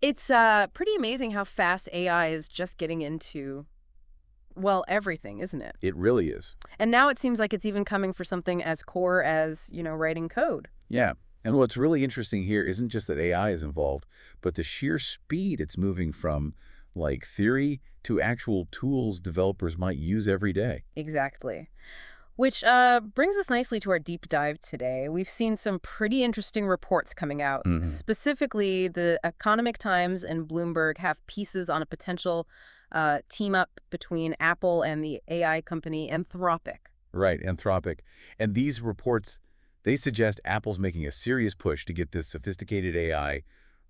It's pretty amazing how fast AI is just getting into, well, everything, isn't it? It really is. And now it seems like it's even coming for something as core as, writing code. Yeah. And what's really interesting here isn't just that AI is involved, but the sheer speed it's moving from, like, theory to actual tools developers might use every day. Exactly. Which brings us nicely to our deep dive today. We've seen some pretty interesting reports coming out. Hmm. Specifically, the Economic Times and Bloomberg have pieces on a potential team up between Apple and the AI company Anthropic. Right, Anthropic. And these reports, they suggest Apple's making a serious push to get this sophisticated AI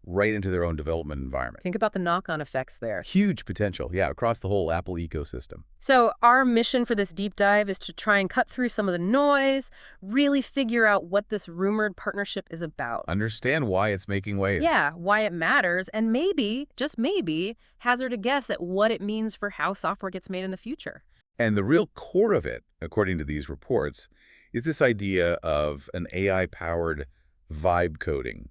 right into their own development environment. Think about the knock-on effects there. Huge potential, yeah, across the whole Apple ecosystem. So our mission for this deep dive is to try and cut through some of the noise, really figure out what this rumored partnership is about. Understand why it's making waves. Yeah, why it matters, and maybe, just maybe, hazard a guess at what it means for how software gets made in the future. And the real core of it, according to these reports, is this idea of an AI-powered vibe coding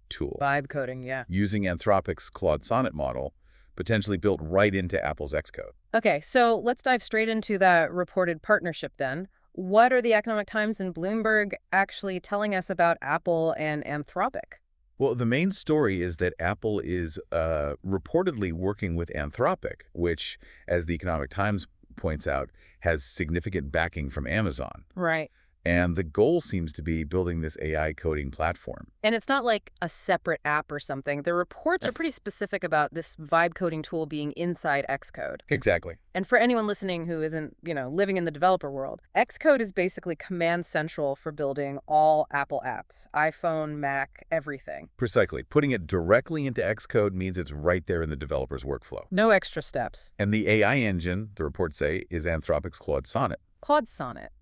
tool. Vibe coding, yeah. Using Anthropic's Claude Sonnet model, potentially built right into Apple's Xcode. Okay, so let's dive straight into that reported partnership then. What are the Economic Times and Bloomberg actually telling us about Apple and Anthropic? Well, the main story is that Apple is reportedly working with Anthropic, which, as the Economic Times points out, has significant backing from Amazon. Right. And the goal seems to be building this AI coding platform. And it's not like a separate app or something. The reports are pretty specific about this vibe coding tool being inside Xcode. Exactly. And for anyone listening who isn't, living in the developer world, Xcode is basically command central for building all Apple apps, iPhone, Mac, everything. Precisely. Putting it directly into Xcode means it's right there in the developer's workflow. No extra steps. And the AI engine, the reports say, is Anthropic's Claude Sonnet. Claude Sonnet.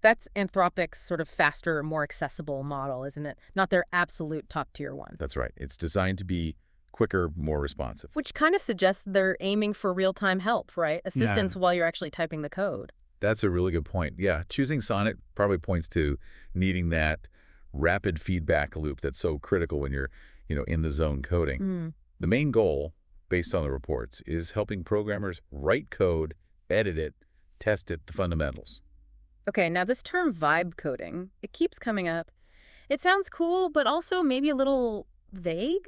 That's Anthropic's sort of faster, more accessible model, isn't it? Not their absolute top-tier one. That's right. It's designed to be quicker, more responsive. Which kind of suggests they're aiming for real-time help, right? Assistance while you're actually typing the code. That's a really good point. Yeah, choosing Sonnet probably points to needing that rapid feedback loop that's so critical when you're, in the zone coding. The main goal, based on the reports, is helping programmers write code, edit it, test it, the fundamentals. Okay, now this term vibe coding, it keeps coming up. It sounds cool, but also maybe a little vague?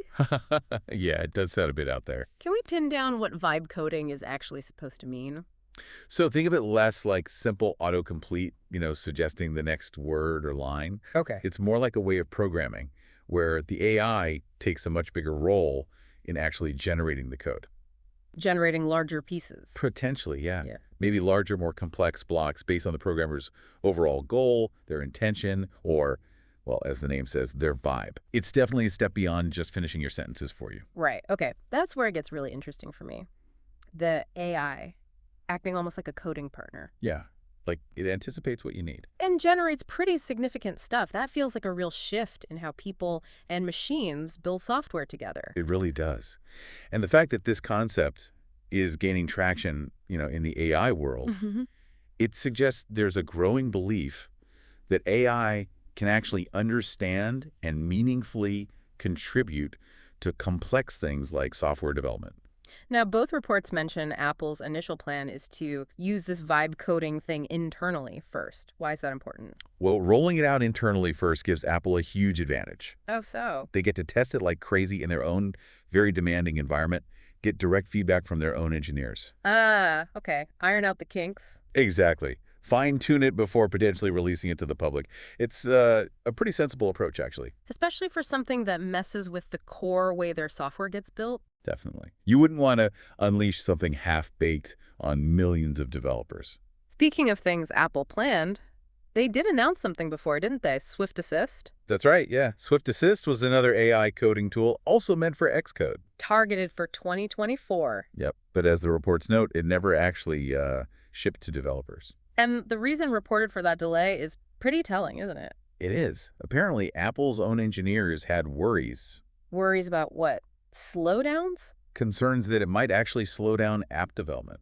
Yeah, it does sound a bit out there. Can we pin down what vibe coding is actually supposed to mean? So think of it less like simple autocomplete, suggesting the next word or line. Okay. It's more like a way of programming where the AI takes a much bigger role in actually generating the code. Generating larger pieces. Potentially, yeah. Maybe larger, more complex blocks based on the programmer's overall goal, their intention, or, well, as the name says, their vibe. It's definitely a step beyond just finishing your sentences for you. Right. Okay. That's where it gets really interesting for me. The AI acting almost like a coding partner. Yeah. Like, it anticipates what you need. And generates pretty significant stuff. That feels like a real shift in how people and machines build software together. It really does. And the fact that this concept is gaining traction, in the AI world, it suggests there's a growing belief that AI can actually understand and meaningfully contribute to complex things like software development. Now, both reports mention Apple's initial plan is to use this vibe coding thing internally first. Why is that important? Well, rolling it out internally first gives Apple a huge advantage. Oh, so? They get to test it like crazy in their own very demanding environment, get direct feedback from their own engineers. Okay. Iron out the kinks. Exactly. Fine-tune it before potentially releasing it to the public. It's a pretty sensible approach, actually. Especially for something that messes with the core way their software gets built. Definitely. You wouldn't want to unleash something half-baked on millions of developers. Speaking of things Apple planned, they did announce something before, didn't they? Swift Assist? That's right, yeah. Swift Assist was another AI coding tool also meant for Xcode. Targeted for 2024. Yep, but as the reports note, it never actually shipped to developers. And the reason reported for that delay is pretty telling, isn't it? It is. Apparently, Apple's own engineers had worries. Worries about what? Slowdowns? Concerns that it might actually slow down app development,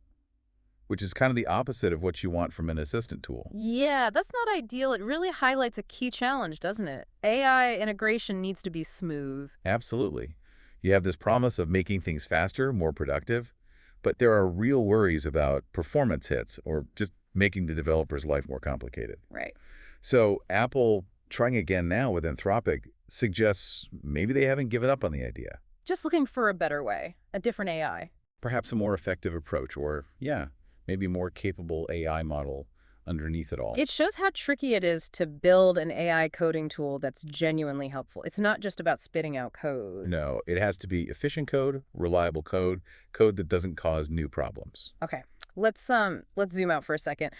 which is kind of the opposite of what you want from an assistant tool. Yeah, that's not ideal. It really highlights a key challenge, doesn't it? AI integration needs to be smooth. Absolutely. You have this promise of making things faster, more productive, but there are real worries about performance hits or just making the developer's life more complicated. Right. So Apple, trying again now with Anthropic, suggests maybe they haven't given up on the idea. Just looking for a better way, a different AI. Perhaps a more effective approach or, yeah, maybe more capable AI model underneath it all. It shows how tricky it is to build an AI coding tool that's genuinely helpful. It's not just about spitting out code. No, it has to be efficient code, reliable code, code that doesn't cause new problems. Okay, let's zoom out for a second.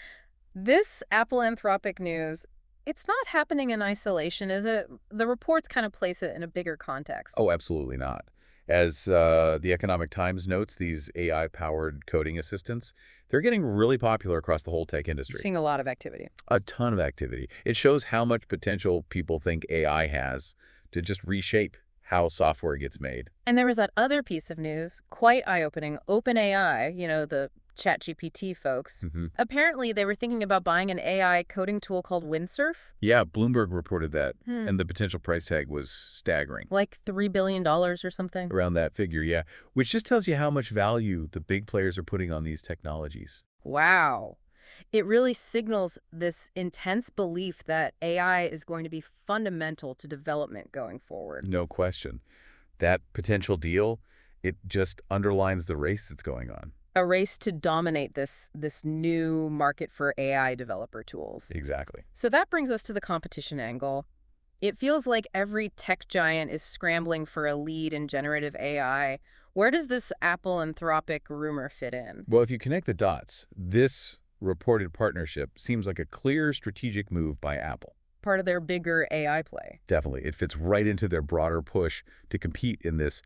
This Apple Anthropic news, it's not happening in isolation, is it? The reports kind of place it in a bigger context. Oh, absolutely not. As the Economic Times notes, these AI-powered coding assistants, they're getting really popular across the whole tech industry. Seeing a lot of activity. A ton of activity. It shows how much potential people think AI has to just reshape how software gets made. And there was that other piece of news, quite eye-opening. OpenAI, the ChatGPT folks, apparently they were thinking about buying an AI coding tool called Windsurf. Yeah, Bloomberg reported that, and the potential price tag was staggering. Like $3 billion or something. Around that figure, yeah. Which just tells you how much value the big players are putting on these technologies. Wow. It really signals this intense belief that AI is going to be fundamental to development going forward. No question. That potential deal, it just underlines the race that's going on. A race to dominate this new market for AI developer tools. Exactly. So that brings us to the competition angle. It feels like every tech giant is scrambling for a lead in generative AI. Where does this Apple Anthropic rumor fit in? Well, if you connect the dots, this reported partnership seems like a clear strategic move by Apple. Part of their bigger AI play. Definitely. It fits right into their broader push to compete in this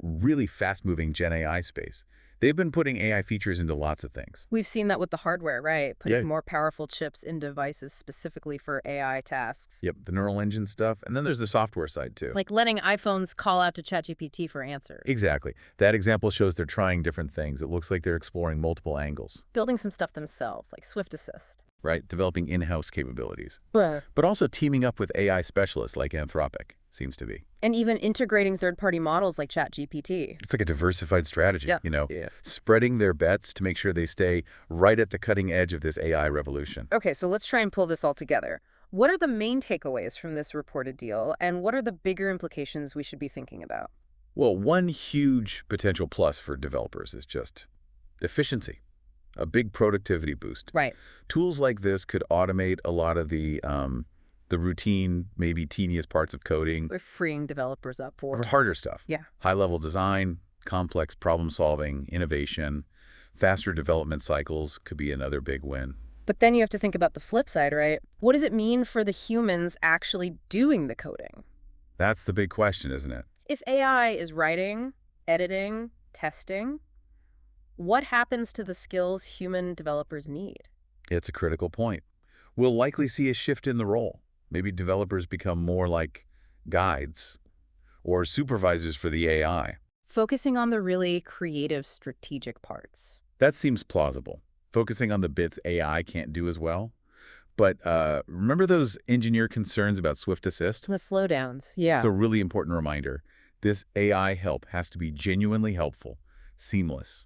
really fast-moving Gen AI space. They've been putting AI features into lots of things. We've seen that with the hardware, right? Putting more powerful chips in devices specifically for AI tasks. Yep, the neural engine stuff. And then there's the software side, too. Like letting iPhones call out to ChatGPT for answers. Exactly. That example shows they're trying different things. It looks like they're exploring multiple angles. Building some stuff themselves, like Swift Assist. Right, developing in-house capabilities. But also teaming up with AI specialists like Anthropic, seems to be. And even integrating third-party models like ChatGPT. It's like a diversified strategy, Yeah. spreading their bets to make sure they stay right at the cutting edge of this AI revolution. Okay, so let's try and pull this all together. What are the main takeaways from this reported deal, and what are the bigger implications we should be thinking about? Well, one huge potential plus for developers is just efficiency. A big productivity boost. Right. Tools like this could automate a lot of the routine, maybe tedious parts of coding. We're freeing developers up for harder stuff. Yeah. High-level design, complex problem-solving, innovation, faster development cycles could be another big win. But then you have to think about the flip side, right? What does it mean for the humans actually doing the coding? That's the big question, isn't it? If AI is writing, editing, testing, what happens to the skills human developers need? It's a critical point. We'll likely see a shift in the role. Maybe developers become more like guides or supervisors for the AI. Focusing on the really creative, strategic parts. That seems plausible. Focusing on the bits AI can't do as well. But remember those engineer concerns about Swift Assist? The slowdowns, yeah. It's a really important reminder. This AI help has to be genuinely helpful, seamless.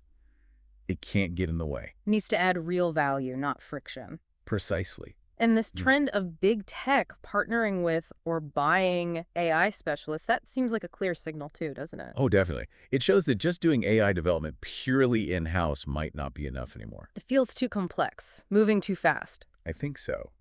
It can't get in the way. Needs to add real value, not friction. Precisely. And this trend of big tech partnering with or buying AI specialists, that seems like a clear signal too, doesn't it? Oh, definitely. It shows that just doing AI development purely in-house might not be enough anymore. It feels too complex, moving too fast. I think so.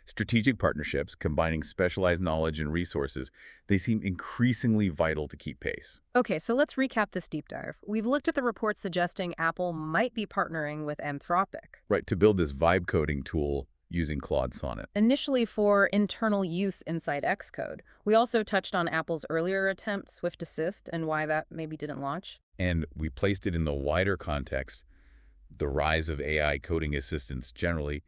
Strategic partnerships, combining specialized knowledge and resources, they seem increasingly vital to keep pace. Okay, so let's recap this deep dive. We've looked at the reports suggesting Apple might be partnering with Anthropic. Right, to build this vibe coding tool using Claude Sonnet. Initially for internal use inside Xcode. We also touched on Apple's earlier attempt, Swift Assist, and why that maybe didn't launch. And we placed it in the wider context, the rise of AI coding assistants generally,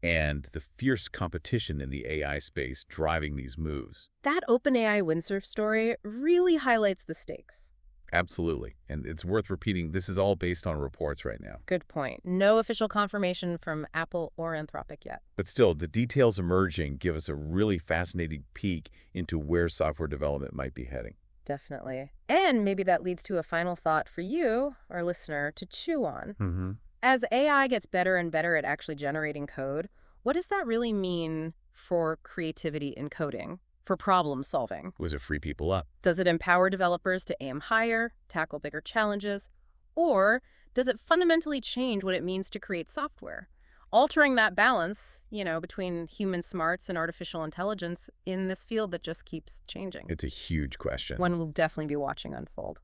and the fierce competition in the AI space driving these moves. That OpenAI Windsurf story really highlights the stakes. Absolutely. And it's worth repeating, this is all based on reports right now. Good point. No official confirmation from Apple or Anthropic yet. But still, the details emerging give us a really fascinating peek into where software development might be heading. Definitely. And maybe that leads to a final thought for you, our listener, to chew on. Mm-hmm. As AI gets better and better at actually generating code, what does that really mean for creativity in coding, for problem solving? Was it free people up? Does it empower developers to aim higher, tackle bigger challenges? Or does it fundamentally change what it means to create software? Altering that balance, between human smarts and artificial intelligence in this field that just keeps changing. It's a huge question. One will definitely be watching unfold.